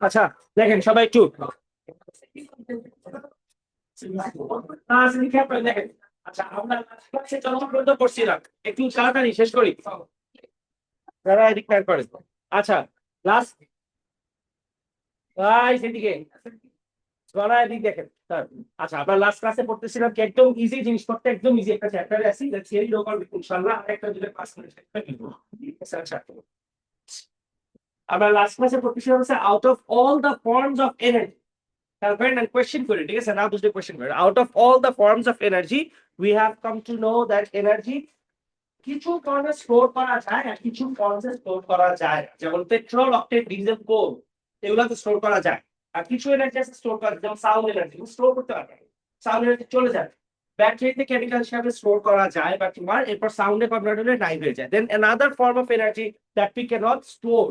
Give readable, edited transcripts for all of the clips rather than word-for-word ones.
আচ্ছা দেখেন সবাই একটু দেখেন। আচ্ছা আমরা যতক্ষণ পর্যন্ত পড়ছিলাম একটু তাড়াতাড়ি শেষ করি যারা এদিক খেয়াল করেন। আচ্ছা লাস্ট সেদিকে গলায় দিক দেখেন স্যার। আচ্ছা আমরা লাস্ট ক্লাসে পড়তেছিলাম কি একদম ইজি জিনিসপত্র, একদম ইজি একটা চ্যাপ্টারে আছি থিওরি লোকাল ইনশাআল্লাহ একটা দুটো ক্লাস করে আচ্ছা আমরা লাস্ট ক্লাসে পড়তেছিলাম হচ্ছে out of all the forms of energy. Calvin and question for it. ठीक है, now दूसरे question for it. Out of all the forms of energy, we have come to know that energy কিছু ফর্মে store করা যায় আর কিছু ফর্মে store করা যায় না। যেমন পেট্রোল, অক্টেন, ডিজেল, কোল এগুলোকে স্টোর করা যায়। আর কিছু এনার্জি আছে স্টোর করা যায়, যেমন সাউন্ড এনার্জি স্টোর করতে পারবে। সাউন্ড এনার্জি চলে যাবে। ব্যাটারিতে কেমিক্যাল হিসাবে স্টোর করা যায় বা তোমার এরপর সাউন্ডে কনভার্ট হলে নাই হয়ে যায়। Then another form of energy that we can not store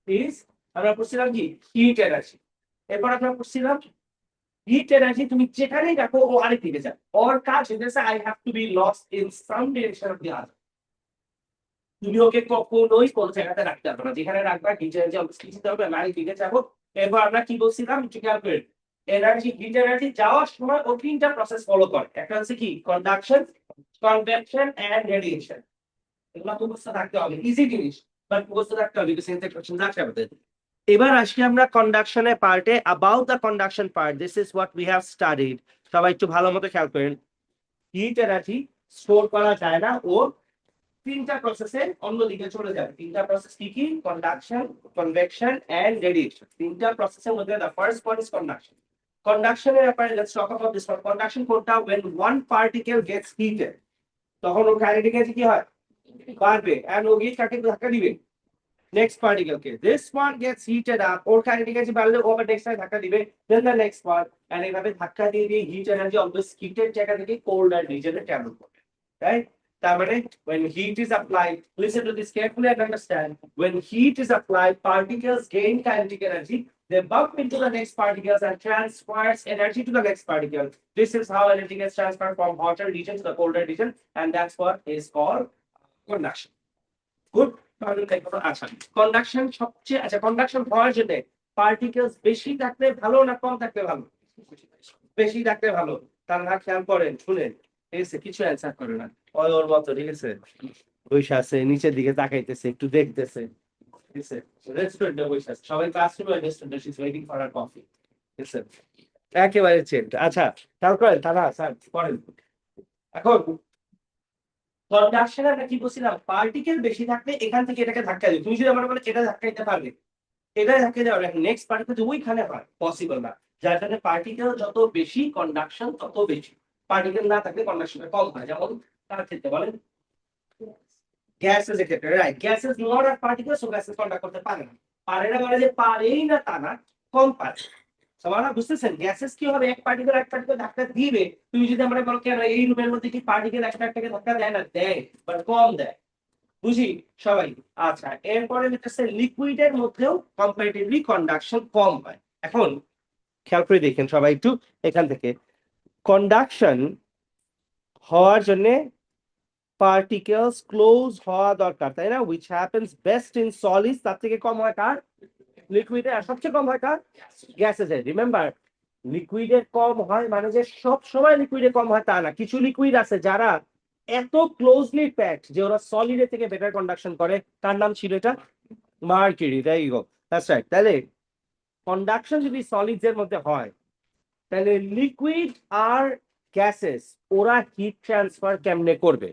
is আমরা পড়ছিলাম কি হিট এনার্জি। এরপর আমরা পড়ছিলাম হিট এনার্জি তুমি যেখানেই রাখো ও আরেক দিকে যায়। ওর কাজ হচ্ছে I have to be lost in some direction of the other. তুমি ওকে কখনোই কোন জায়গাতে রাখতে পারবে না, যেখানে রাখবা হিট এনার্জি অবশ্যই দিতে হবে। আমি আরেক দিকে যাবো। এরপর আমরা কি বলছিলাম একটু খেয়াল করে, এনার্জি হিট এনার্জি যাওয়ার সময় ও তিনটা প্রসেস ফলো করে। একটা হচ্ছে কি কন্ডাকশন, কনভেকশন এন্ড রেডিয়েশন। এগুলো তো মুখস্থ থাকতে হবে, ইজি জিনিস বাট মুখস্থ থাকতে হবে বিকজ সেন্স কোশ্চেন আসবে আমাদের। এবার আসি আমরা কন্ডাকশনের পার্টে। About the conduction part, this is what we have studied. সবাই একটু ভালো মতো খেয়াল করেন। হিট এনার্জি স্টোর করা যায় না, ও তিনটা প্রসেসে অন্যদিকে চলে যাবে। তিনটা প্রসেস কি কি? Conduction, convection and radiation. তিনটা প্রসেসের মধ্যে the first one is conduction. কন্ডাকশনের ব্যাপারে let's talk about this one. Conduction কোনটা? when one particle gets heated তখন ওর কাইনেটিক এনার্জি কি হয়? বাড়বে এন্ড ও গিয়ে কাকে ধাক্কা দিবে? next particle K. this one gets heated up, or kinetic energy বাড়লে ও আবার নেক্সট ধাক্কা দিবে, then the next one, and এইভাবে ধাক্কা দিয়ে দিয়ে হিট এনার্জি অলওয়েজ হিটের জায়গা থেকে কোল্ড আর রিজনে ট্রাভেল করে, রাইট? তার মানে when heat is applied, listen to this carefully and understand, when heat is applied particles gain kinetic energy, they bump into the next particles and transfers energy to the next particle. This is how energy gets transferred from hotter region to the colder region, and that's what is called conduction. Good. আচ্ছা conduction সবচেয়ে, আচ্ছা conduction হওয়ার জন্য particles বেশি থাকলে ভালো না কম থাকলে ভালো? বেশি থাকলে ভালো। তার না খেয়াল করেন শুনেন, ঠিক আছে? কিছু অ্যান্সার করে না ওর মতো, ঠিক আছে? বৈশা আছে নিচের দিকে তাকাইতেছে, একটু দেখতেছে, ঠিক আছে? রেস্টুরেন্টে বসে আছে, সবাই ক্লাসরুমে, রেস্টুরেন্টে she is waiting for her coffee, ঠিক আছে? একেবারে চেঞ্জ। আচ্ছা খেয়াল করেন তারা স্যার করেন। এখন কন্ডাকশনে আমরা কি বলছিলাম? পার্টিকেল বেশি থাকলে এখান থেকে এটাকে ধাক্কা দিবে। তুমি যদি মনে করো এটা ধাক্কা দিতে পারবে, এটা ধাক্কা দেওয়া নেক্সট পার্টিকেল যে ওইখানে হয়, পসিবল না। যার কারণে পার্টিকেল যত বেশি কন্ডাকশন তত বেশি, পার্টিকেল না থাকলে কন্ডাকশনটা কম হয়। যেমন তার ক্ষেত্রে বলেন গ্যাসেস এর ক্ষেত্রে, right? Gases not are particle, so gases conduct করতে পারে না। পারে না মানে যে পারেই না তা না, কম পারে। সবাই বুঝতেছেন? গ্যাসেস কি হবে, এক পার্টিকেল এক পার্টিকেল ধাক্কা দিবে। তুমি যদি আমরা বলো কেন এই রুমের মধ্যে কি পার্টিকেল একটা একটাকে ধাক্কা দেয় না? দেয়, বাট কম দেয়। বুঝি সবাই? আচ্ছা এরপরে হচ্ছে লিকুইডের মধ্যেও কম্পারেটিভলি কন্ডাকশন কম হয়। এখন খেয়াল করে দেখেন সবাই একটু এখান থেকে, কন্ডাকশন হওয়ার জন্য পার্টিকেলস ক্লোজ হওয়া দরকার, তাই না? which happens best in solids, তার থেকে কম হয় কার? লিকুইডে। আর সবচেয়ে কম হয় কার? গ্যাসেসে। রিমেম্বার লিকুইডের কম হয় মানে যে সব সময় লিকুইডে কম হয় তা না। কিছু লিকুইড আছে যারা এত ক্লোজলি প্যাকড যে ওরা সলিডের থেকে বেটার কন্ডাকশন করে। তার নাম ছিল এটা mercury. That you go, that's right. তাহলে কন্ডাকশন যদি সলিডস এর মধ্যে হয়, তাহলে লিকুইড আর গ্যাসেস ওরা হিট ট্রান্সফার কেমনে করবে?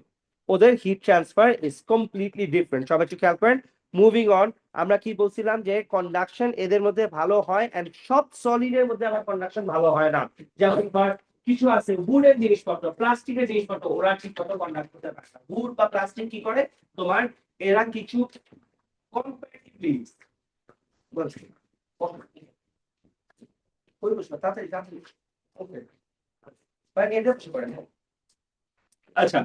ওদের heat transfer is completely different. সবাই একটু খেয়াল করেন। মুভিং অন, আমরা কি বলছিলাম যে কন্ডাকশন এদের মধ্যে ভালো হয় এন্ড সব সলিডের মধ্যে আবার কন্ডাকশন ভালো হয় না। যেমন কিছু আছে উডের জিনিসপত্র, প্লাস্টিকের জিনিসপত্র, ওরা ঠিক মতো কন্ডাক্ট করতে পারে না। উড বা প্লাস্টিক কি করে তোমার, এরা কিছু কম্পারেটিভলি বলছি তাড়াতাড়ি তাড়াতাড়ি, ওকে, বাট এটা কিছু করে না। আচ্ছা,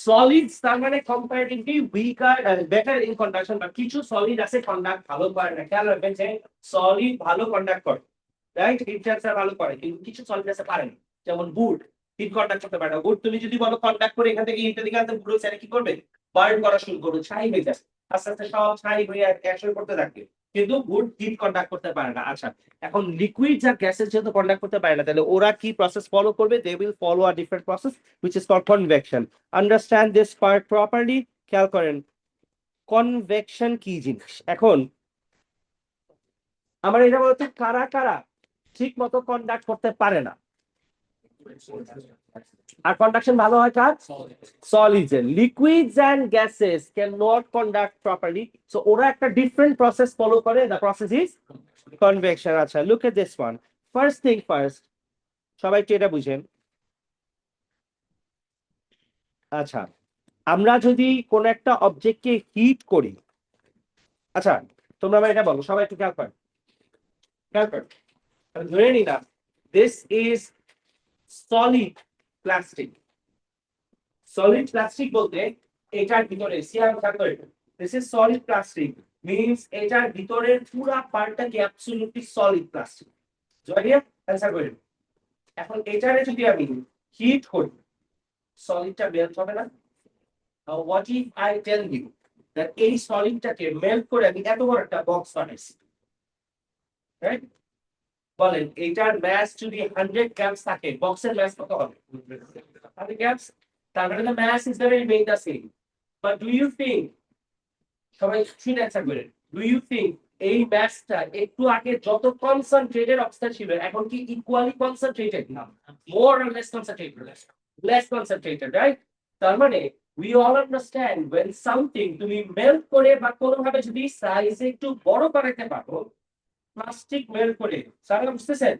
সলিডস তার মানে comparatively weaker better in conduction, বা কিছু সলিড আছে কন্ডাক্ট ভালো করে না। খেয়াল রাখবেন যে সলিড ভালো কন্ডাক্ট করে, রাইট, হিট ট্রান্সফার ভালো করে, কিন্তু কিছু সলিড আছে পারে না। যেমন বুট হিট কন্ডাক্ট করতে পারে না। বুট তুমি যদি বলো কন্ডাক্ট করে এখান থেকে হিটের দিকে আনতে, বুট স্যার কি করবে, বার্ন করা শুরু করবে, ছাই হয়ে যাবে, আস্তে আস্তে সব ছাই হয়ে অ্যাকশন করতে থাকবে, কিন্তু বুট হিট কন্ডাক্ট করতে পারে না। আচ্ছা, এখন লিকুইড আর গ্যাসেস যেহেতু কন্ডাক্ট করতে পারে না, তাহলে ওরা কি প্রসেস ফলো করবে? They will follow a different process which is called convection. Understand this part properly. খেয়াল করেন কনভেকশন কি জিনিস। এখন আমার এটা বলতে কারা কারা ঠিক মতো কন্ডাক্ট করতে পারে না, আর কন্ডাকশন ভালো হয় কার? সলিডস এর। Liquids and gases can not conduct properly, so ওরা একটা ডিফারেন্ট প্রসেস ফলো করে, দ্য প্রসেস ইজ কনভেকশন। আচ্ছা, look at this one. First thing first, সবাই কি এটা বুঝেন? আচ্ছা, আমরা যদি কোন একটা অবজেক্টকে হিট করি, আচ্ছা তোমরা আমার এটা বলো, সবাই একটু খেয়াল কর, খেয়াল কর, আমি ধরে নিলাম this is solid plastic. Solid plastic বলতে এটার ভিতরে সিয়াম থাকবে, this is solid plastic means এটার ভিতরের পুরো পার্টটা কি অ্যাবসলিউটলি সলিড প্লাস্টিক। জয়েরিয়া অ্যানসার করেন। এখন এটারে যদি আমি হিট করি, সলিডটা মেল্ট হবে না? What if I tell you that এই সলিডটাকে মেল্ট করে আমি এত বড় একটা বক্স বানাইছি, রাইট? বলেন এটার ম্যাস যদি 100 গ্রামস থাকে, বক্সের ম্যাস কত হবে? 100 গ্রামস। তার মানে the mass is the remain the same. But do you think, সবাই শুনে অ্যানসার করেন, do you think এই ম্যাসটা একটু আগে যত কনসেন্ট্রেটেড অবস্থা ছিল এখন কি ইকুয়ালি কনসেন্ট্রেটেড? না, more or less concentrated? Less concentrated, right? তার মানে we all understand when something তুমি মেল্ট করে বা কোনোভাবে যদি সাইজে একটু বড় বানাতে পারো, প্লাস্টিক মেল্ট করে, স্যার বুঝতেছেন,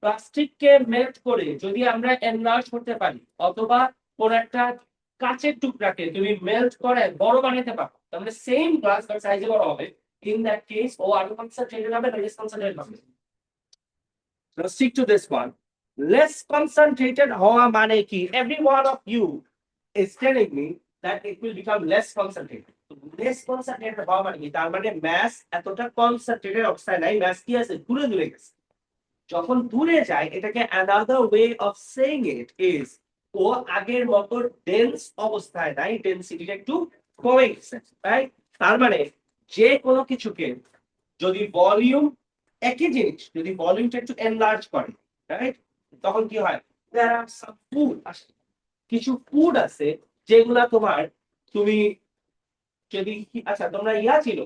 প্লাস্টিককে মেল্ট করে যদি আমরা এনলার্জ করতে পারি, অথবা কোন একটা কাচের টুকরাকে তুমি মেল্ট করে বড় বানাতে পারো, তাহলে সেম গ্লাস বাট সাইজে বড় হবে। ইন দ্যাট কেস ও আরো কনসেন্ট্রেটেড হবে না লেস কনসেন্ট্রেটেড হবে? Now stick to this one. Less concentrated হওয়া মানে কি? Every one of you is telling me that it will become less concentrated. Less concentrated হওয়া মানে কি? তার মানে ম্যাস এতটা কনসেন্ট্রেটেড অবস্থায় নাই, ম্যাস কি আছে? দূরে দূরে গেছে। যখন দূরে যায়, এটাকে another way of saying it is ও আগের মতো ডেন্স অবস্থায় নাই, ডেনসিটিটা একটু কমে গেছে, রাইট? তার মানে যে কোনো কিছুকে যদি ভলিউম, একই জিনিস যদি ভলিউমটা একটু এনলার্জ করে, রাইট, তখন কি হয়? there are some food, কিছু ফুড আছে যেগুলা তোমার, তুমি যদি, আচ্ছা তোমরা ইয়া ছিল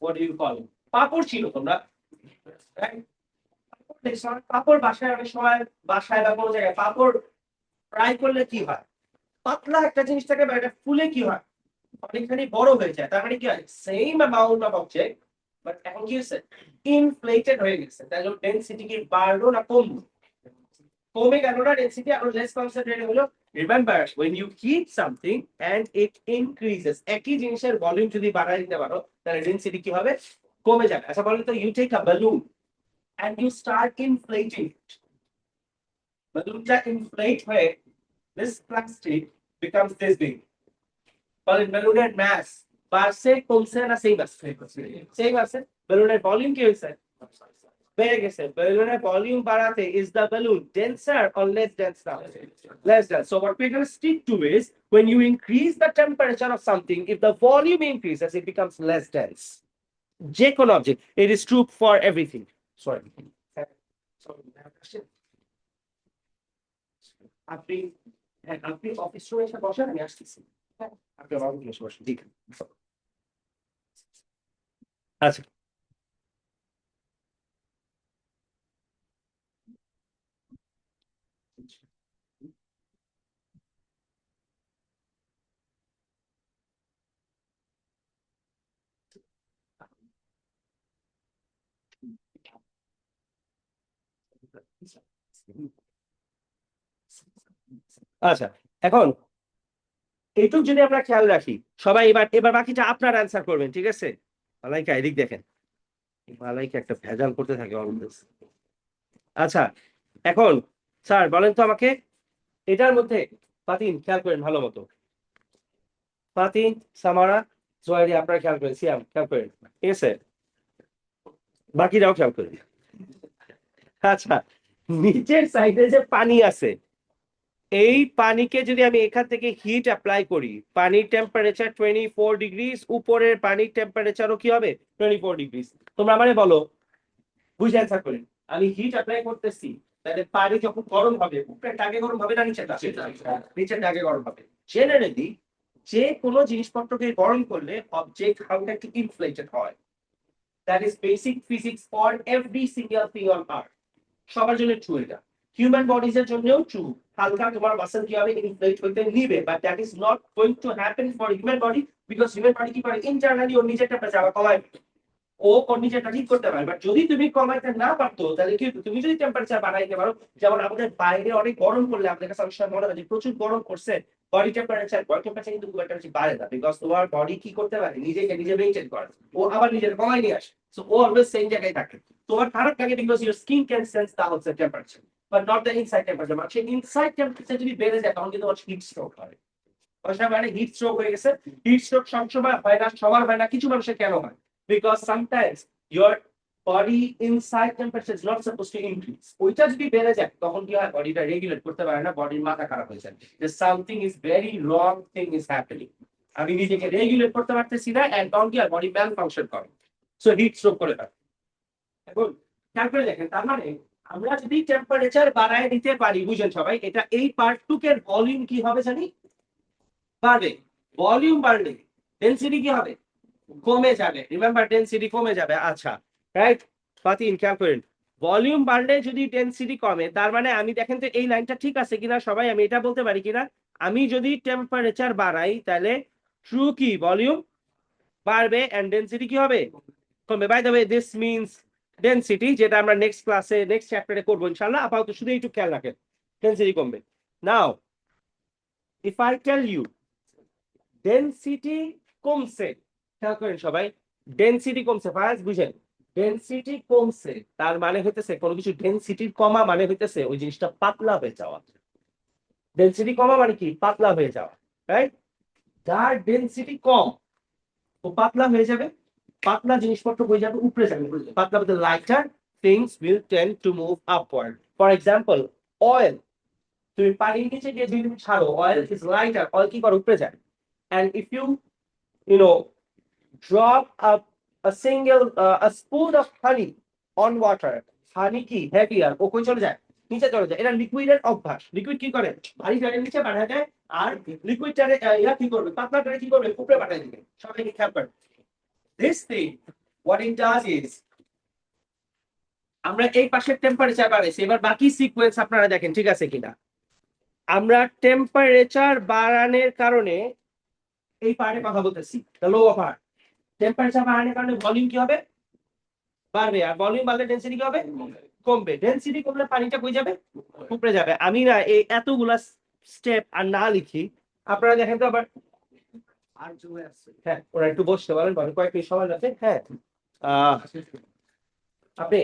what do you call it, পাপড় ছিল তোমরা, right? পাপড় বাসায় অনেক সময়, বাসায় বা কোনো জায়গায় পাপড় ফ্রাই করলে কি হয়? পাতলা একটা জিনিস থাকে, বা এটা ফুলে কি হয়? অনেকখানি বড় হয়ে যায়। তার মানে কি হয়? Same amount of object, but এখন কি হয়েছে? ইনফ্লেটেড হয়ে গেছে। তাই জন্য ডেনসিটি কি বাড়লো না কমলো? কমে গেল না ডেনসিটি, আরো লেস কনসেন্ট্রেটেড হলো। Remember when you heat something and it increases, একই জিনিসের ভলিউম যদি বাড়ায় দিতে পারো, তাহলে ডেনসিটি কি হবে? কমে যাবে। আচ্ছা বলেন তো, you take a balloon and you start inflating it. Balloonটা inflate হয়ে this plastic becomes this big. বলেন balloon-এর mass বাড়ছে কমছে না সেম আছে? সেম আছে। balloon-এর ভলিউম কি হয়েছে? বেড়ে গেছে। balloon-এর ভলিউম বাড়াতে is the balloon denser or less dense now? Less dense. So what we're going to stick to is when you increase the temperature of something, if the volume increases, it becomes less dense. যে কোনো object, it is true for everything. Sorry. আপনি, হ্যাঁ, আপনি office রুমে এসে বসেন, আমি আসতেছি। হ্যাঁ, আপনি আমার অফিসে এসে বসেন, ঠিক আছে। আচ্ছা, আচ্ছা, এখন এইটুক যদি আমরা খেয়াল রাখি, সবাই এবার এবার বাকিটা আপনার অ্যান্সার করবেন, ঠিক আছে? মালাইকা এদিক দেখেন, মালাইকা একটা ভেজাল করতে থাকে অলওয়েজ। আচ্ছা, এখন স্যার বলেন তো আমাকে এটার মধ্যে ফাতিন খেয়াল করেন ভালো মতো, ফাতিন, সামারা, জোয়ারি আপনারা খেয়াল করেন, সিয়াম খেয়াল করেন, ঠিক আছে, বাকিরাও খেয়াল করেন। আচ্ছা, নিচের সাইডে যে পানি আছে, এই পানিকে যদি আমি এখান থেকে হিট অ্যাপ্লাই করি, পানির টেম্পারেচার 24 ডিগ্রি, উপরের পানির টেম্পারেচারও কি হবে 24 ডিগ্রি। তোমরা মানে বলো, বুঝে অ্যান্সার করেন। আমি হিট অ্যাপ্লাই করতেছি, তাহলে পানি যখন গরম হবে উপরেরটা আগে গরম হবে না নিচেরটা? নিচেরটা আগে গরম হবে। জেনারেলি যে কোনো জিনিসপত্রকে গরম করলে অবজেক্ট হালকা একটু ইনফ্লেটেড হয়। That is basic physics for every single thing on earth. সবার জন্য ট্রু এটা, হিউম্যান বডিজ এর জন্যও ট্রু। হালকা তোমার মাসল কি হবে ইনফ্লেট হইতে নিবে, but that is not going to happen for human body, because human body কি করে ইন্টারনালি ওর নিজের টেম্পারেচার আবার কমায়, ও ওর নিজেরটা ঠিক করতে পারে। বাট যদি তুমি কমাইতে না পারতো তাহলে কি হতো? তুমি যদি টেম্পারেচার বাড়াইতে পারো, যেমন আমাদের বাইরে অনেক গরম করলে আমাদের কাছে অনেক সময় মনে হয় যে প্রচুর গরম করছে, বডি টেম্পারেচার কিন্তু খুব একটা বেশি বাড়ে না, বিকজ তোমার বডি কি করতে পারে নিজেকে নিজে মেনটেন করে, ও আবার নিজের কমাই নিয়ে আসে। সো ও অলওয়েজ সেম জায়গায় থাকে। তোমার খারাপ লাগে because your skin can sense the outside temperature, but not the inside temperature. মানে ইনসাইড টেম্পারেচার যদি বেড়ে যায় তখন কিন্তু হিট স্ট্রোক হয়। মানে হিট স্ট্রোক হয়ে গেছে। হিট স্ট্রোক সবসময় হয় না, সবার হয় না, কিছু মানুষের কেন হয়? Because sometimes your body inside temperature is not supposed to increase. ওইটা যদি বেড়ে যায় তখন কি হয়, বডিটা রেগুলেট করতে পারে না, বডির মাথা খারাপ হয়ে যায়, যে something is very wrong thing is happening, আমি নিজেকে রেগুলেট করতে পারতেছি না, এন্ড তখন কি হয়, বডি ম্যাল ফাংশন করে, সো হিট স্ট্রোক করে থাকে। এখন খেয়াল করে দেখেন, তার মানে আমরা যদি টেম্পারেচার বাড়ায় দিতে পারি, বুঝেন সবাই, এটা এই পার্ট টুকের ভলিউম কি হবে জানি, বাড়বে। ভলিউম বাড়লে ডেনসিটি কি হবে, কমে যাবে। রিমেম্বার ডেনসিটি কমে যাবে। আচ্ছা, রাইট, ফাতিন খেয়াল করেন, ভলিউম বাড়লে যদি ডেনসিটি কমে, তার মানে আমি দেখেন তো এই লাইনটা ঠিক আছে কিনা সবাই, আমি এটা বলতে পারি কিনা, আমি যদি টেম্পারেচার বাড়াই তাহলে ট্রু কি ভলিউম বাড়বে এন্ড ডেনসিটি কি হবে, কমবে। By the way this means density, যেটা আমরা নেক্সট ক্লাসে নেক্সট চ্যাপ্টারে করবো ইনশাআল্লাহ, আপাতত শুধু একটু খেয়াল রাখেন, ডেনসিটি কমবে। Now if I tell you density কমছে, খেয়াল করেন সবাই, ডেনসিটি কমছে, ফায়াজ বুঝেন, ডেনসিটি কমছে তার মানে হইতেছে কোনো কিছু ডেনসিটির কমা মানে হইতেছে ওই জিনিসটা পাতলা হয়ে যাওয়া। ডেনসিটি কমা মানে কি, পাতলা হয়ে যাওয়া, রাইট? যার ডেনসিটি কম ও পাতলা হয়ে যাবে, পাতলা জিনিসপত্র হয়ে যাবে উপরে যাবে, পাতলা বলতে lighter things will tend to move upward. For example oil, তুমি পানির নিচে যে জিনিস ছাড়ো, অয়েল ইজ লাইটার, অয়েল কি করে উপরে যায়, and if you know drop a single a spoon of honey on water, honey কি heavier, ও কই চলে যায়, নিচে চলে যায়। এটা লিকুইডের অভ্যাস, লিকুইড কি করে ভারী জায়গায় নিচে পাঠায় দেয়, আর লিকুইডটারে ইয়া কি করবে, পাতলাটারে কি করবে, উপরে পাঠায় দিবে। সবাই কি খেয়াল করেন, this thing what it does is, আমরা এই পাশের টেম্পারেচার বাড়াইছি, এবার বাকি সিকোয়েন্স আপনারা দেখেন ঠিক আছে কিনা। আমরা টেম্পারেচার বাড়ানোর কারণে এই পার্টে কথা বলতেছি, দ্য লোয়ার পার্ট, টেম্পারেচার বাড়ানোর কারণে ভলিউম কি হবে, বাড়বে, আর ভলিউম বাড়লে ডেনসিটি কি হবে, কমবে। ডেনসিটি কমলে পানিটা কই যাবে, উপরে যাবে। আমি না এই এতগুলা স্টেপ আর না লিখি, আপনারা দেখেন তো আবার, হ্যাঁ ওরা একটু বসতে পারেন, কয়েক মিনিট সময় আছে। হ্যাঁ আপনি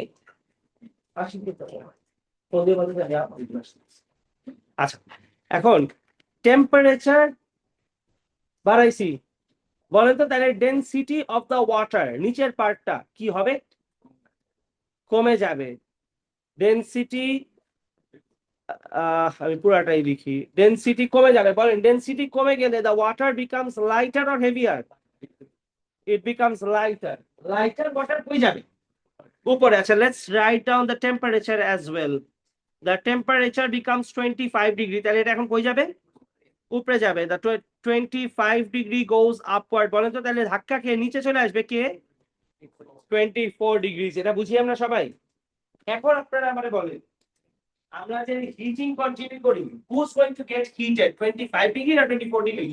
আচ্ছা, এখন টেম্পারেচার বাড়াইছি, বলেন তো তাহলে ডেনসিটি অফ দ্য ওয়াটার নিচের পার্টটা কি হবে, কমে যাবে। ডেনসিটি আমি পুরাটাই লিখি, ডেনসিটি কমে যাবে, বলেন ডেনসিটি কমে গেলে the water becomes lighter or heavier, it becomes lighter. Lighter water কই যাবে, উপরে। আচ্ছা, let's write down the temperature as well, the temperature becomes 25 degree, তাহলে এটা এখন কই যাবে, উপরে যাবে। দ্য 25 ডিগ্রি গোজ আপওয়ার্ড, বলেন তো তাহলে ধাক্কা খেয়ে নিচে চলে আসবে কে, 24 ডিগ্রি। এটা বুঝি আমরা সবাই। এখন আপনারা আমারে বলেন, আমরা যে হিটিং কন্টিনিউ করি, who's going to get heated 25 degree না 24 ডিগ্রি?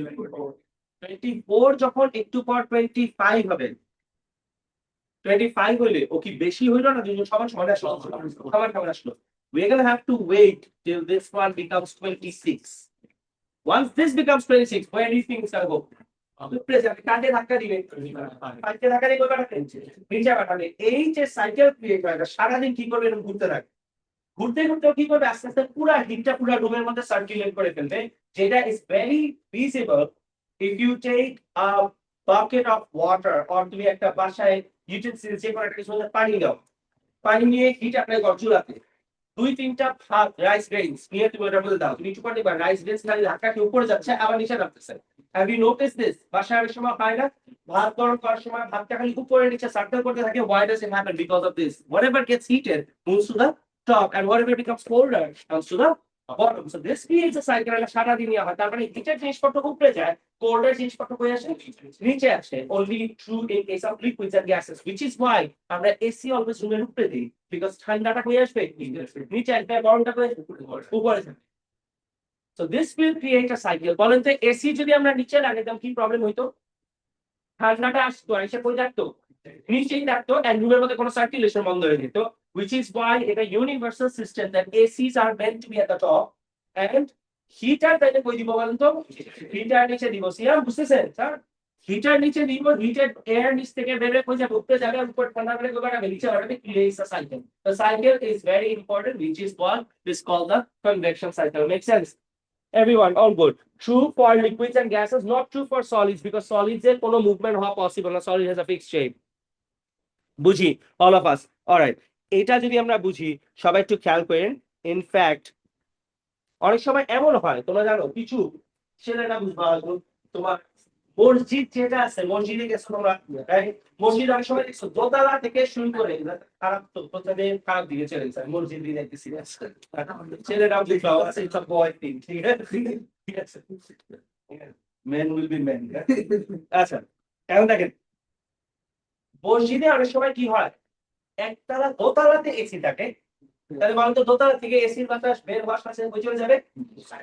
24 যখন একটু পর 25 হবে, 25 হইলে ও কি বেশি হইলো না দুজন সমান সমান আসলো, সমান সমান আসলো। we're going to have to wait till this one becomes 26. once this becomes 26, where do you think it's going to go? উপরে যাবে, কাটে ধাক্কা দিবে, পাইতে ধাক্কা দিয়ে কই পাঠাবে, নিচে পাঠাবে। এই যে সাইকেল ক্রিয়েট হয়, সারাদিন কি করবে, এরকম ঘুরতে থাকে। ঘুরতে ঘুরতে কি করবে আস্তে আস্তে পুরো হিটটা পুরো রুমের মধ্যে সার্কুলেট করে ফেলবে, যেটা is very visible if you take a bucket of water or তুমি একটা বাসায় ইউটেন্সিলস যে কোনো একটা কিছু মধ্যে পানি দাও, পানি নিয়ে হিট অ্যাপ্লাই কর চুলাতে, দুই তিনটা ভাত রাইস গ্রেনস নিয়ে তুমি ওটার মধ্যে দাও, তুমি একটু পরে দেখবা রাইস গ্রেনস খালি ধাক্কা খেয়ে উপরে যাচ্ছে আবার নিচে নামতেছে। Have you notice this? বাসায় অনেক সময় হয় না, ভাত গরম করার সময় ভাতটা খালি উপরে নিচে সার্কেল করতে থাকে। Why does it happen? Because of this. Whatever gets heated moves to the top, and whatever becomes colder comes to the bottom. So this creates a cycle. and সারা দিন হয়, তার মানে হিটের জিনিসপত্র উপরে যায়, কোল্ডের জিনিসপত্র কই আসে নিচে আসে, only true in case of liquids and gases, which is why আমরা এসি অলওয়েজ রুমের উপরে দিই, because ঠান্ডাটা কই আসবে নিচে আসবে, গরমটা কই উপরে যাবে। So this will create a cycle. বলেন তো এসি যদি আমরা নিচে লাগাইতাম কি প্রবলেম হইতো? ঠান্ডাটা আসতো এসে কই থাকতো নিচেই থাকতো, and রুমের মধ্যে কোনো সার্কুলেশন বন্ধ হয়ে যেত, which is why এটা universal system that ACs are meant to be at the top and heater তাইলে কই দিব বলেন তো? হিটার নিচে দিব। সিয়াম বুঝতেছেন স্যার? হিটার নিচে দিব, হিটেড এয়ার নিচ থেকে বের হয়ে যাবে উপরে যাবে, উপর ঠান্ডা করে কই বাড়াবে নিচে বাড়াবে, creates a cycle. The cycle is very important, which is what is called the convection cycle. Make sense? Everyone, all good. True for liquids and gases, not true for solids, because solids এর কোনো movement হওয়া possible না, solid has a fixed shape. বুঝি all of us? All right. এটা যদি আমরা বুঝি সবাই একটু খেয়াল করেন। In fact, অনেক সময় এমন হয় তোমরা জানো কিছু ছেলেরা বুঝবা হয়তো, তোমার মসজিদ যেটা আছে মসজিদে গেছো তোমরা, মসজিদ অনেক সময় দেখছো দোতলা থেকে শুরু করে খারাপ, তো প্রথমে খারাপ দিকে চলে গেছে, মসজিদ দিয়ে যাইতে সিরিয়াস ছেলেরা বুঝবা আছে সব বয় থিং, ঠিক আছে ঠিক আছে, men will be men. আচ্ছা এখন দেখেন মসজিদে অনেক সময় কি হয়, একতলা দোতলাতে এসি থাকে, তাহলে বলেন তো দোতলা থেকে এসির বাতাস বের হওয়ার সাথে সাথে চলে যাবে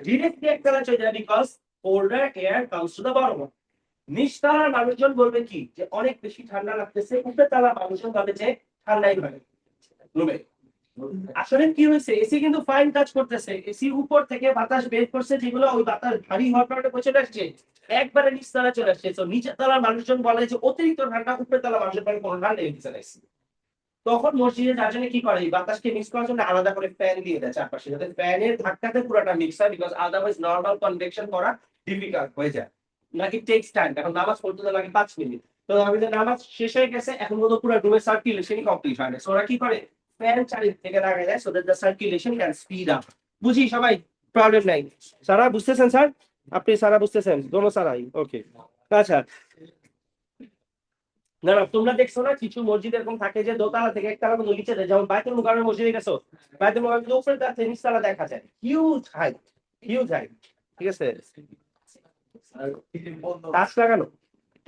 ডিরেক্টলি একতলা চলে যাবে, because colder air comes to the bottom. নিচতলার মানুষজন বলবে কি যে অনেক বেশি ঠান্ডা লাগতেছে, উপরের তলার মানুষজন ভাবে যে ঠান্ডাই হয় রুমে। আসলে কি হয়েছে, এসি কিন্তু ফাইন কাজ করতেছে, এসি উপর থেকে বাতাস বের করছে, যেগুলো ওই বাতাস ভারী হওয়ার কারণে চলে আসছে একবারে নিচতলা চলে আসছে। তো নিচের তলার মানুষজন বলে যে অতিরিক্ত ঠান্ডা, উপরের তলার মানুষের কোনো ঠান্ডা নেই চলে আসছে। তখন মসজিদে যার জন্য কি করে বাতাসকে মিক্স করার জন্য আলাদা করে ফ্যান দিয়ে দেয় চারপাশে, যাতে ফ্যানের ধাক্কাতে পুরোটা মিক্স হয়, বিকজ আদারওয়াইজ নর্মাল কনভেকশন করা ডিফিকাল্ট হয়ে যায়, নাকি টেক্স টাইম। এখন নামাজ পড়তে তো লাগে 5 মিনিট, তো আমি যে নামাজ শেষ হয়ে গেছে এখন মতো পুরো রুমের সার্কুলেশনই কমপ্লিট হয় না, সো ওরা কি করে ফ্যান চারিদিক থেকে লাগাই দেয়, so that the circulation can speed up. বুঝি সবাই? প্রবলেম নাই? সারা বুঝতেছেন স্যার? আপনি সারা বুঝতেছেন? দোনো সারাই ওকে। আচ্ছা না না, তোমরা দেখছো না কিছু মসজিদ এরকম থাকে যে দোতলা থেকে একতলা পর্যন্ত নিচে যায়, যেমন বাইতুল মুকাররমের মসজিদে গেছো, বাইতুল মুকাররমের উপরে তার নিচতলা দেখা যায়, হিউজ হাইট, হিউজ হাইট, ঠিক আছে, গাছ লাগানো,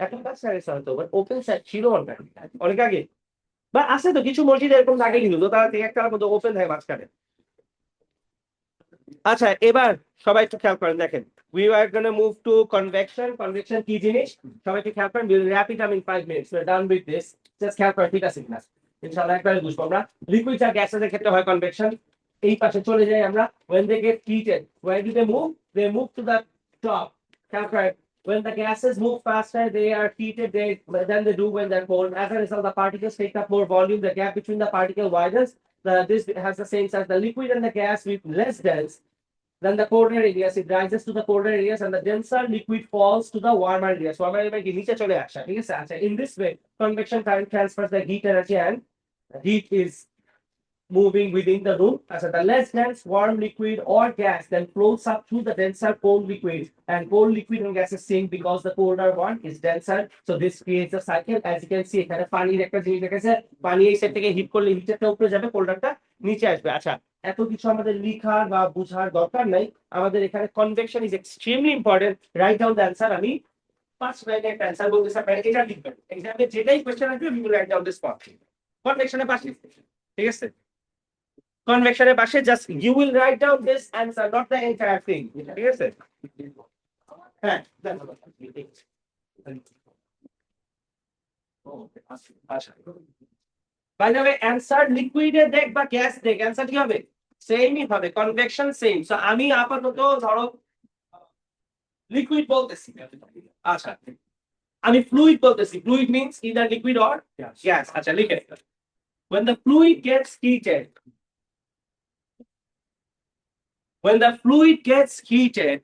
এখন গাছ লাগাইছে হয়তো, বাট ওপেন সাইড ছিল অনেক আগে, বা আছে তো কিছু মসজিদ এরকম থাকে কিন্তু দোতলা থেকে একতলা পর্যন্ত ওপেন থাকে মাঝখানে। আচ্ছা এবার সবাই একটু খেয়াল করেন, দেখেন we are going to move to convection. Convection কি জিনিস সবাই একটু খেয়াল করেন, we'll wrap it up in 5 minutes. We're done with this. Just খেয়াল করেন, ঠিক আছে ক্লাস ইনশাআল্লাহ একবারে বুঝবো আমরা। লিকুইড আর গ্যাসেস এর ক্ষেত্রে হয় কনভেকশন, এই পাশে চলে যাই আমরা, when they get heated where do they move to the top। খেয়াল করেন when the gases move faster they are heated than they do when they're cold. As a result the particles take up more volume, the gap between the particle widens. This has the same size, the liquid and the gas with less dense then the colder areas, it rises to the colder areas and the denser liquid falls to the warmer areas. Warmer area কি নিচে চলে আসে, ঠিক আছে। আচ্ছা in this way convection current transfers the heat energy and heat is moving within the room. As the less dense warm liquid or gas then flows up to the denser cold liquid, and cold liquid and gas is sink because the colder one is denser. So this creates a cycle. As you can see এখানে পানির একটা জিনিস রেখেছে, পানি এই side থেকে hit করলে হিটটা উপরে যাবে, কোল্ডারটা নিচে আসবে। আচ্ছা এত কিছু আমাদের লেখার বা বোঝার দরকার নাই, আমাদের এখানে convection is extremely important. Write down the answer, আমি 5 লাইনে একটা অ্যান্সার বলতেছি, আপনারা এটা লিখবেন, এক্সামে যেটাই কোশ্চেন আসবে you will write down this part. কনভেকশনের পাশে, ঠিক আছে, কনভেকশনের পাশে just you will write down this answer, not the entire thing, ঠিক আছে। হ্যাঁ আচ্ছা বাই দ্য ওয়ে অ্যান্সার লিকুইডে দেখ বা গ্যাস দেখ, অ্যান্সার কি হবে? সেমই হবে, কনভেকশন সেম। সো আমি আপাতত ধরো লিকুইড বলতেছি, আচ্ছা আমি ফ্লুইড বলতেছি, fluid means either liquid or gas. আচ্ছা লিখে when the fluid gets heated When the fluid gets heated,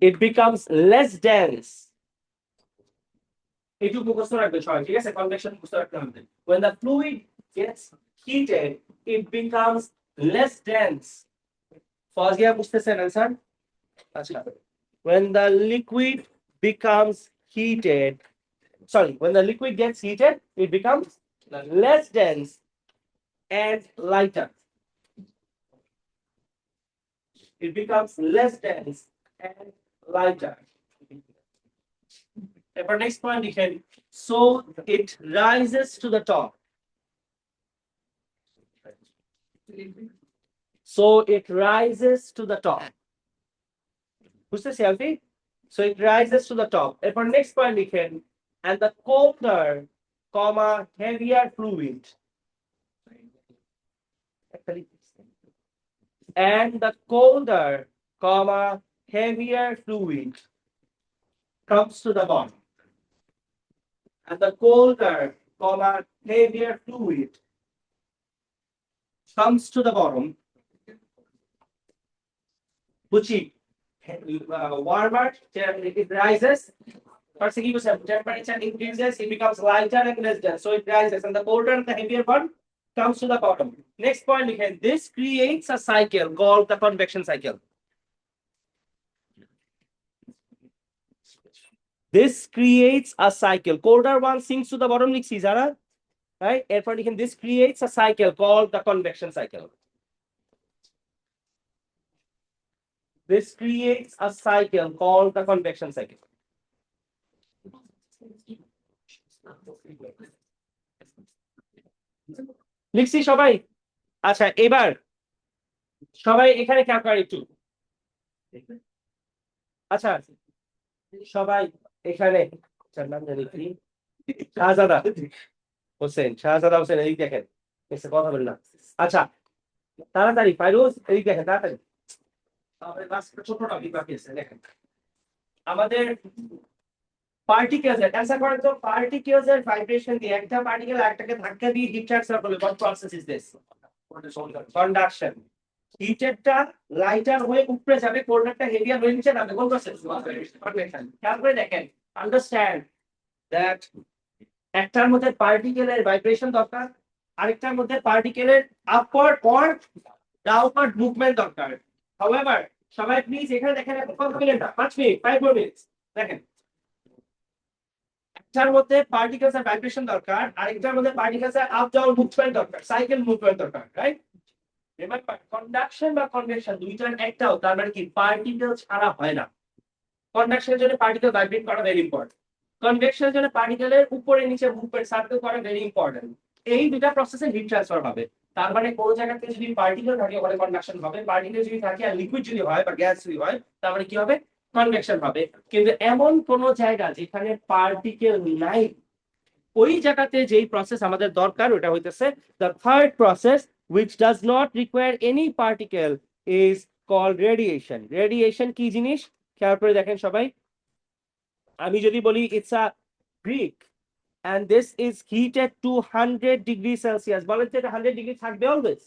it becomes less dense. একটু মুখস্থ রাখবে সবাই, ঠিক আছে? কনভেকশন মুখস্থ রাখতে হবে। When the fluid gets heated, it becomes less dense. ফাজিয়া বুঝতেছেন आंसर? আচ্ছা। When the liquid becomes heated, sorry, when the liquid gets heated, it becomes less dense and lighter. It becomes less dense and lighter. For next point, you can, so it rises to the top. So it rises to the top. Who's this, Selfie? So it rises to the top. And for next point, we can, and the colder, comma, heavier fluid. And the colder, comma, heavier fluid comes to the bottom. And the colder, comma, heavier fluid comes to the bottom. Buchi, warmer, it rises. Temperature increases, it becomes lighter and less dense. So it rises, and the colder and the heavier one comes to the bottom. Next point, this creates a cycle called the convection cycle. This creates a cycle. Colder one sinks to the bottom, right? Therefore, this creates a cycle called the convection cycle. This creates a cycle called the convection cycle. লিখছি সবাই? আচ্ছা, এবার সবাই এখানে খেয়াল করে একটু। আচ্ছা, সবাই এখানে নাম জানি কি? শাহজাদা হোসেন, শাহজাদা হোসেন, এই দেখেন কথা বলেন না। আচ্ছা, তাড়াতাড়ি ফাইরুজ, এই দেখেন তাড়াতাড়ি। ছোট টপিক বাকি আছে, দেখেন আমাদের পার্টিকেলস অ্যান্সার করেন তো। পার্টিকেলস এর ভাইব্রেশন দিয়ে একটা পার্টিকেল আরেকটাকে ধাক্কা দিয়ে হিট ট্রান্সফার করবে। What process is this? Conduction. হিটেরটা লাইটার হয়ে উপরে যাবে, কোল্ডারটা হেভিয়ার হয়ে নিচে নামবে। কোন প্রসেস? কনভেকশন। খেয়াল করে দেখেন, আন্ডারস্ট্যান্ড দ্যাট একটার মধ্যে পার্টিকেলের ভাইব্রেশন দরকার, আরেকটার মধ্যে পার্টিকেলের আপওয়ার্ড অর ডাউনওয়ার্ড মুভমেন্ট দরকার। হাউএভার, সবাই প্লিজ এখানে দেখেন, কত মিনিট? 5 minute, 5 minutes. দেখেন, একটার মধ্যে পার্টিকেলস এর ভাইব্রেশন দরকার, আরেকটার মধ্যে পার্টিকেলস এর আপ ডাউন মুভমেন্ট দরকার, সাইকেল মুভমেন্ট দরকার, রাইট? রিমেম্বার, কন্ডাকশন বা কনভেকশন দুইটার একটাও, তার মানে কি পার্টিকেল ছাড়া হয় না। কন্ডাকশনের জন্য পার্টিকেল ভাইব্রেট করা ভেরি ইম্পর্টেন্ট, কনভেকশনের জন্য পার্টিকেলের উপরে নিচে মুভমেন্ট সার্কেল করা ভেরি ইম্পর্টেন্ট। এই দুটা প্রসেসে হিট ট্রান্সফার হবে। তার মানে কোন জায়গাতে যদি পার্টিকেল থাকে ওখানে কন্ডাকশন হবে, পার্টিকেল যদি থাকে আর লিকুইড যদি হয় বা গ্যাস যদি হয় তার মানে কি হবে? কনভেকশন হবে। কিন্তু এমন কোন জায়গা যেখানে পার্টিকেল নাই, ওই জায়গাতে যেই প্রসেস আমাদের দরকার ওটা হইতেছে the third process which does not require any particle is called radiation. Radiation কি জিনিস খেয়াল করে দেখেন সবাই। আমি যদি বলি it's a brick and this is heated to 100 degrees Celsius, বলেন তো এটা 100 ডিগ্রি থাকবে অলওয়েজ?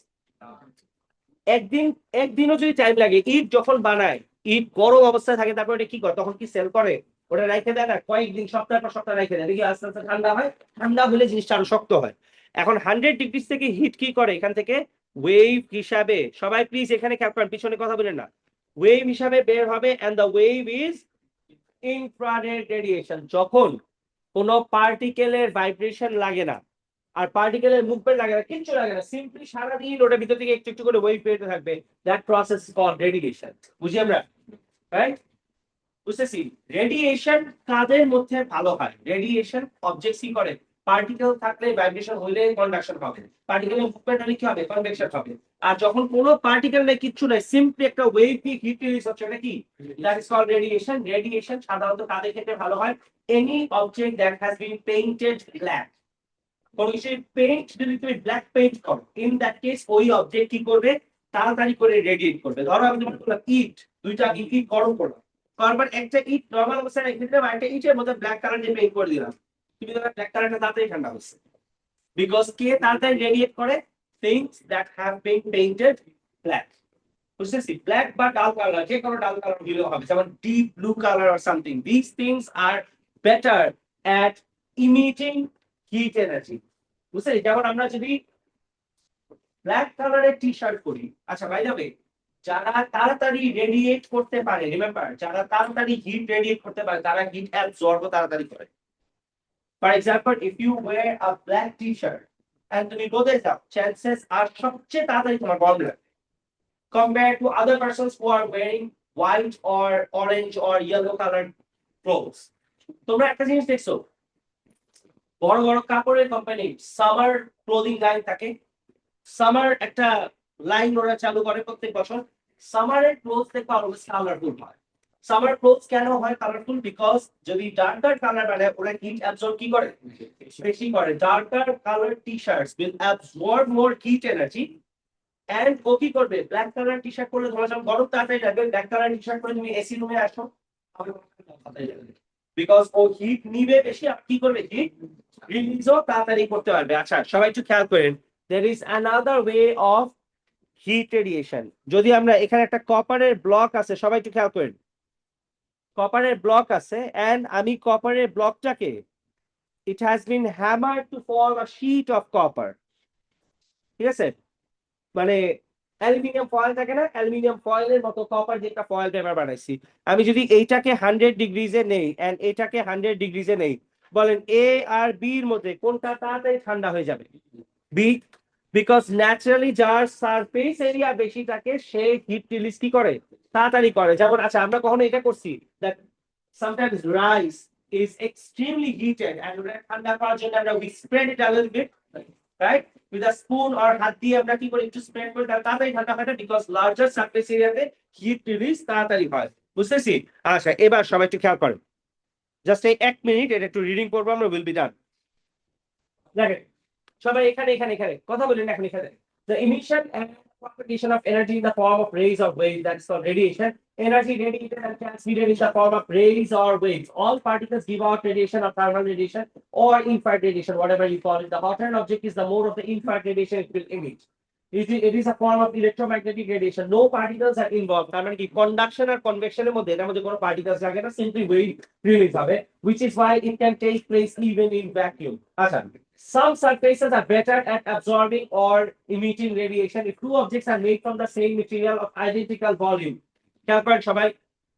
একদিনও যদি টাইম লাগে, ইট যখন বানায়, ইট গরম অবস্থায় থাকে, তারপর এটা কি করে? তখন কি সেল করে? ওটা রেখে দেয় না, কয়েকদিন সপ্তাহ পর সপ্তাহ রেখে দেয়, দেখি আস্তে আস্তে ঠান্ডা হয়, ঠান্ডা হলে জিনিসটা আরো শক্ত হয়। এখন 100 ডিগ্রি থেকে হিট কি করে? এখান থেকে ওয়েভ হিসাবে, সবাই প্লিজ এখানে খেয়াল করেন, পিছনে কথা বলেন না, ওয়েভ হিসাবে বের হবে। And the wave is infrared radiation. যখন কোনো পার্টিকেলের ভাইব্রেশন লাগে না আর পার্টিকেলের মুভমেন্ট লাগে না, কিচ্ছু লাগে না, সিম্পলি সারাদিন ওটা ভিতর থেকে একটু একটু করে ওয়েভ বেরোতে থাকবে, that process is called radiation. বুঝি আমরা? রাইট? বুঝতেছি? রেডিয়েশন কাদের মধ্যে ভালো হয়? রেডিয়েশন অবজেক্ট কি করে? পার্টিকেল থাকলে ভাইব্রেশন হইলে কন্ডাকশন হবে, পার্টিকেলের মুভমেন্ট হলে কি হবে? কনভেকশন হবে। আর যখন কোনো পার্টিকেল নেই, কিচ্ছু নাই, সিম্পলি একটা ওয়েভ হিট রিলিজ হচ্ছে, এটা কি? That is called radiation. Radiation সাধারণত কাদের ক্ষেত্রে ভালো হয়? Any object that has been painted black. কোন কিছু পেইন্ট যদি তুমি ব্ল্যাক পেইন্ট করো, ইন দ্যাট কেস ওই অবজেক্ট কি করবে? তাড়াতাড়ি করে রেডিয়েট করবে। ধরো আমি তোমাকে বললাম ইট, দুইটা ইট গরম করলাম, কারণ একটা ইট নরমাল অবস্থায় রেখে দিলাম, একটা ইটের মধ্যে ব্ল্যাক কালার দিয়ে পেইন্ট করে দিলাম, তুমি তোমার ব্ল্যাক কালারটা তাড়াতাড়ি ঠান্ডা হচ্ছে। বিকজ কে তাড়াতাড়ি রেডিয়েট করে? Things that have been painted black. বুঝতেছি ব্ল্যাক বা ডাল কালার যে কোনো ডাল কালার দিলেও হবে, যেমন deep blue colour or something. This things are better at emitting heat energy. বুঝতে, যেমন আমরা যদি ব্ল্যাক কালারের টি শার্ট পরি, আচ্ছা বাই দ্য ওয়ে, যারা তাড়াতাড়ি রেডিয়েট করতে পারে, রিমেম্বার, যারা তাড়াতাড়ি হিট রেডিয়েট করতে পারে তারা হিট অ্যাবজর্ব তাড়াতাড়ি করে। For example, if you wear a black T shirt and তুমি রোদে যাও, চান্সেস আর সবচেয়ে তাড়াতাড়ি তোমার গরম লাগে compared to other persons who are wearing white or orange or yellow colored clothes. তোমরা একটা জিনিস দেখছো, বড় বড় কাপড়ের কোম্পানি সামার ক্লোদিং লাইন থাকে, সামার একটা লাইন ওরা চালু করে প্রত্যেক বছর। সামারের ক্লোথ দেখো অলওয়েজ কালারফুল হয়। সামার ক্লোথ কেন হয় কালারফুল? বিকজ যদি ডার্কার কালার বানায় ওরা হিট অ্যাবজর্ব কি করে, বেশি করে। Darker colour T shirts will absorb more heat energy. And ও কি করবে, ব্ল্যাক কালার টি শার্ট পরলে তোমার যখন গরম তাড়াতাড়ি লাগবে, ব্ল্যাক কালার টি শার্ট পরে তুমি এসি রুমে আসো, বিকজ ও হিট নিবে বেশি, আর কি করবে, হিট রিলিজও তাড়াতাড়ি করতে পারবে। আচ্ছা সবাই একটু খেয়াল করেন, there is another way of heat radiation. যদি আমরা এখানে একটা কপারের ব্লক আছে, সবাই একটু খেয়াল করেন, কপারের ব্লক আছে, এন্ড আমি কপারের ব্লকটাকে, it has been hammered to form a sheet of copper, ঠিক আছে, মানে অ্যালুমিনিয়াম ফয়েল থাকে না, অ্যালুমিনিয়াম ফয়েলের মতো কপার যে একটা ফয়েল পেপার বানাইছি। আমি যদি এইটাকে 100 ডিগ্রিজে নেই এন্ড এটাকে 100 ডিগ্রিজে নেই, বলেন এ আর বি এর মধ্যে কোনটা তাড়াতাড়ি ঠান্ডা হয়ে যাবে? বি, বিকজ ন্যাচারালি যার সারফেস এরিয়া বেশি থাকে সে হিট রিলিজ কি করে, তাড়াতাড়ি করে। যেমন আচ্ছা আমরা কখনো এটা করছি, that sometimes rice is extremely heated and ওটা ঠান্ডা করার জন্য আমরা we spread it a little bit, right, with a spoon or হাত দিয়ে আমরা কি করি, একটু স্প্রেড করে তাড়াতাড়ি ঠান্ডা হয়, বিকজ লার্জার সারফেস এরিয়াতে হিট রিলিজ তাড়াতাড়ি হয়। বুঝতেছি? আচ্ছা এবার সবাই একটু খেয়াল করেন, জাস্ট এই 1 মিনিট এটা একটু রিডিং করবো আমরা, উইল বি ডান। দেখেন সবাই এখানে এখানে এখানে কথা বলেন এখন এখানে, the emission and propagation of energy in the form of rays or waves, that's called radiation. Energy radiated and transmitted in the form of rays or waves. All particles give out radiation or thermal radiation or infrared radiation, whatever you call it. The hotter an object is, the more of the infrared radiation it will emit. It is a form of electromagnetic radiation. No particles are involved. তার মানে কি conduction আর convection এর মধ্যে, এটার মধ্যে কোনো particles লাগে না, simply wave release হবে, which is why it can take place even in vacuum. আচ্ছা, some surfaces are better at absorbing or emitting radiation if two objects are made from the same material of identical volume. খেয়াল করেন সবাই,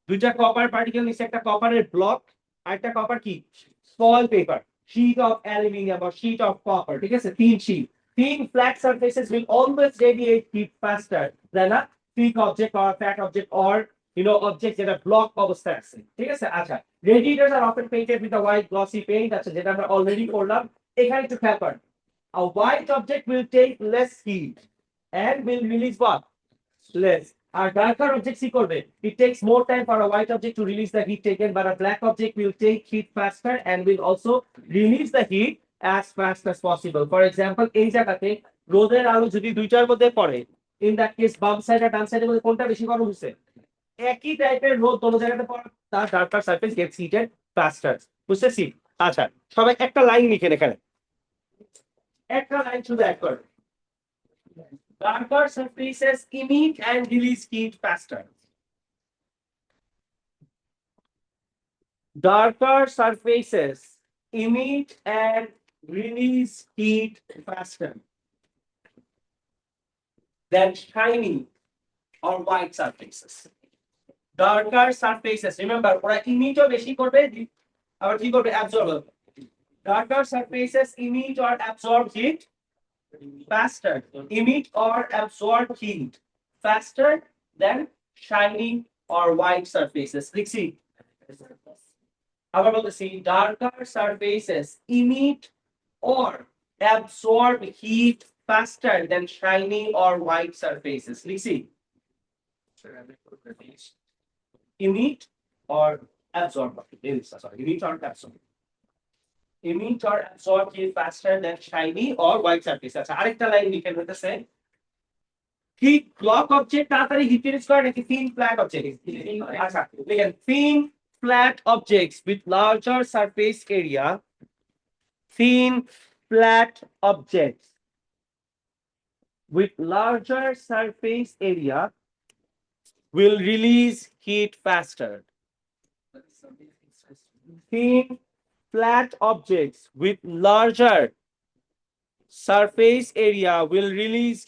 দুইটা copper particle নিচে একটা কপারের block আর একটা copper কি, foil paper, sheet of aluminium or sheet of copper, ঠিক আছে, thin sheet. Thin flat surfaces will always radiate heat faster than a thick object or a fat object or object যেটা block অবস্থায় আছে, ঠিক আছে। আচ্ছা, radiators are often painted with a white glossy paint, আচ্ছা যেটা আমরা অলরেডি করলাম। এখানে একটু খেয়াল করেন, a white object will take less heat and will release what, less. R darker objects কি করবে, it takes more time for a white object to release the heat taken, but a black object will take heat faster and will also release the heat as fast as possible. For example, এই জায়গাতে রোদের আলো যদি দুইটার মধ্যে পড়ে, in that case বাম side আর ডান সাইডের মধ্যে কোনটা বেশি গরম হচ্ছে? একই টাইপের রোদ দোনো জায়গাতে পড়ে, তার darker surface gets heated faster. বুঝতেছি? আচ্ছা সবাই একটা লাইন লিখেন এখানে, একটা লাইন শুধু এক করে, darker surfaces emit and release heat faster. Darker surfaces emit and release heat faster than shiny or white surfaces. Darker surfaces, remember, ওরা emit ও বেশি করবে, আবার কি করবে, absorb। Darker surfaces emit or absorb heat faster, emit or absorb heat faster than shiny or white surfaces. লিখছি আবার বলতেছি, darker surfaces emit or absorb heat faster than shiny or white surfaces. লিখছি emit or absorb, sorry, emit or absorb, emit or absorb heat faster than shiny or white surface. আচ্ছা আরেকটা line লিখে হইতেছে, ঠিক block object তাড়াতাড়ি hit release করে নাকি thin flat object? আচ্ছা লিখেন, thin flat objects with larger surface area, thin flat objects with larger surface area will release heat faster. Thin, flat objects with larger surface area will release